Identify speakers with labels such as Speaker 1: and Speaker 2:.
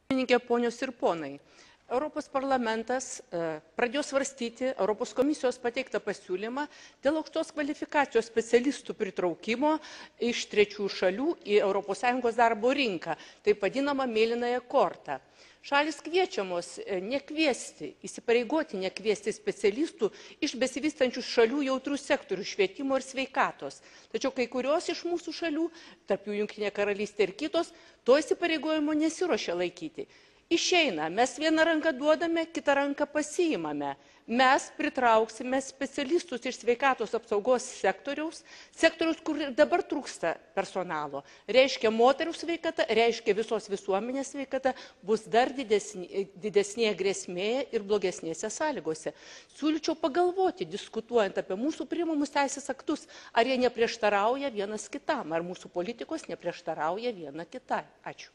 Speaker 1: Pirmininkė, ponios ir ponai, Europos parlamentas pradėjo svarstyti Europos komisijos pateiktą pasiūlymą dėl aukštos kvalifikacijos specialistų pritraukimo iš trečiųjų šalių į ES darbo rinką, taip vadinamą mėlynąją kortą. Šalis kviečiamos įsipareigoti nekviesti specialistų iš besivystančių šalių jautrių sektorių švietimo ir sveikatos. Tačiau kai kurios iš mūsų šalių, tarp jų Jungtinė Karalystė ir kitos, to įsipareigojimo nesiruošia laikyti. Išeina, mes vieną ranką duodame, kitą ranką pasiimame. Mes pritrauksime specialistus iš sveikatos apsaugos sektoriaus, kur dabar trūksta personalo. Reiškia, moterų sveikata, reiškia visos visuomenės sveikata bus dar didesnėje grėsmėje ir blogesnėse sąlygose. Siūlyčiau pagalvoti, diskutuojant apie mūsų priimamus teisės aktus, ar jie neprieštarauja vienas kitam, ar mūsų politikos neprieštarauja viena kitai. Ačiū.